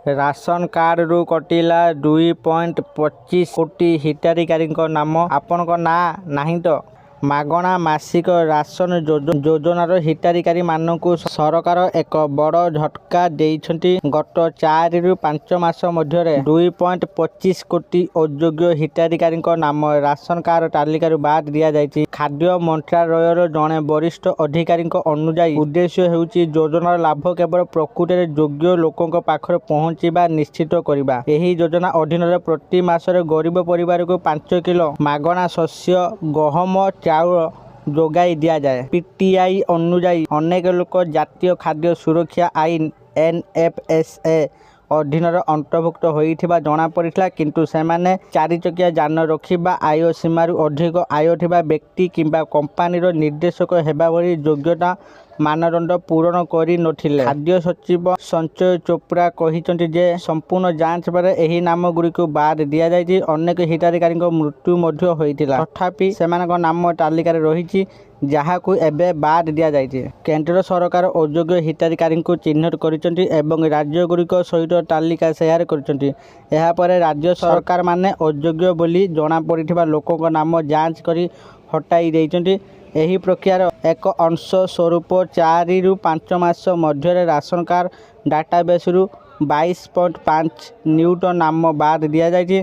Ration card रु कटिला 2.25 कोटी हिताधिकारी नाम आपण ना नहीं तो मागणा मासिक राशन योजनार हिताधिकारी मानक सरकार एक बड़ झटका देइछंती। गत 4 रु 5 मास मध्य 2.25 कोटी अयोग्य हिताधिकारी नाम राशन कार्ड तालिका बाद दिया जायछि। खाद्य मंत्रालयर जड़े वरिष्ठ अधिकारी अनुसार उद्देश्य हेउछि योजनार लाभ केवल प्रकृत योग्य लोकों पाखरे पहुंचीबा निश्चित करिबा। एही योजना अधीन प्रति मासरे गरीब परिवार को 5 किलो मागणा शस्य गहम चाउल जोगाई दिया जाए। पीटीआई अनुसार अनेक लोक जातीय खाद्य सुरक्षा आईन NFSA अधीन अंतर्भुक्त होइथिबा जना पड़िथिला, किंतु सेमाने 4 चकिया जान रखिबा आय सीमारु अधिक आय थिबा व्यक्ति किंबा कंपानीर निर्देशक हेबा भली योग्यता मानदंड पूरण करि नथिले। खाद्य सचिव संजय चोपड़ा कहिसंति जे संपूर्ण जांच पर एही नाम गुड़िक बाद दिया जायछि। अनेक हिताधिकारी मृत्यु मध्य होइथिला, तथापि सेमानक नाम तालिकार रहिछि जहाकू एबे बाद दिया जायछि। केंद्र सरकार अयोग्य हिताधिकारी चिन्हित करिसंति एवं राज्य गुड़िक सहित तालिका शेयर करिसंति। एहा परे राज्य सरकार माने अयोग्य बोली जना पड़िथिबा लोकक नाम जांच करी हटाई देइसंति। एही प्रक्रियार एक अंश स्वरूप 4 रु 5 मास मध्य राशन कार्ड डाटाबेस रु 22.5 न्यूटन नाम बाद दिया जायछि।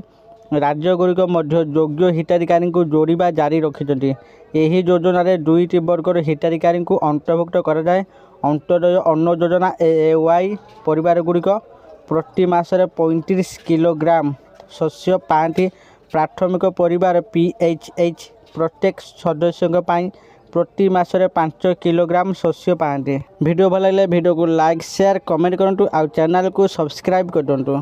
राज्य गुड़िक मध्य योग्य हिताधिकारी जोड़िबा जारी रखिछंती। एही योजना 2टी वर्गर हिताधिकारी अंतर्भुक्त कराए। अंत्योदय अन्न योजना AAY परिवार गुड़िक प्रति मासरे 35 किलोग्राम शस्य पाती। प्राथमिक परिवार PHH प्रत्येक सदस्य प्रति मासरे 5 किलोग्राम शस्य पाते। वीडियो भल लगे वीडियो को लाइक शेयर कमेंट करूँ और चैनल को सब्सक्राइब कर दिंतु।